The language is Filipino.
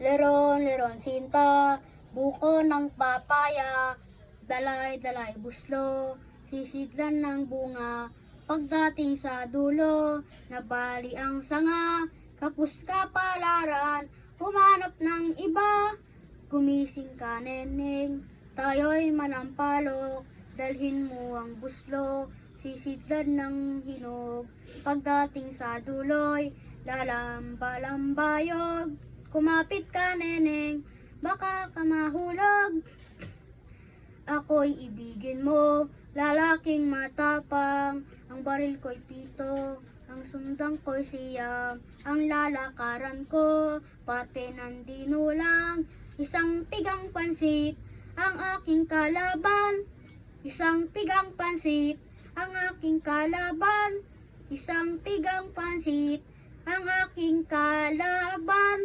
Leron, leron, sinta, buko ng papaya, dalay, dalay, buslo, sisidlan ng bunga. Pagdating sa dulo, nabali ang sanga, kapus ka palaran, humanap ng iba. Gumising ka, neneng, tayo'y manampalok, dalhin mo ang buslo, sisidlan ng hinog. Pagdating sa duloy, lalamba-lambayog, kumapit ka, neneng, baka ka mahulog. Ako'y ibigin mo, lalaking matapang, ang baril ko'y pito, ang sundang ko'y siyam, ang lalakaran ko, pati nandino lang, isang pigang pansit, ang aking kalaban. Isang pigang pansit, ang aking kalaban. Isang pigang pansit, ang aking kalaban.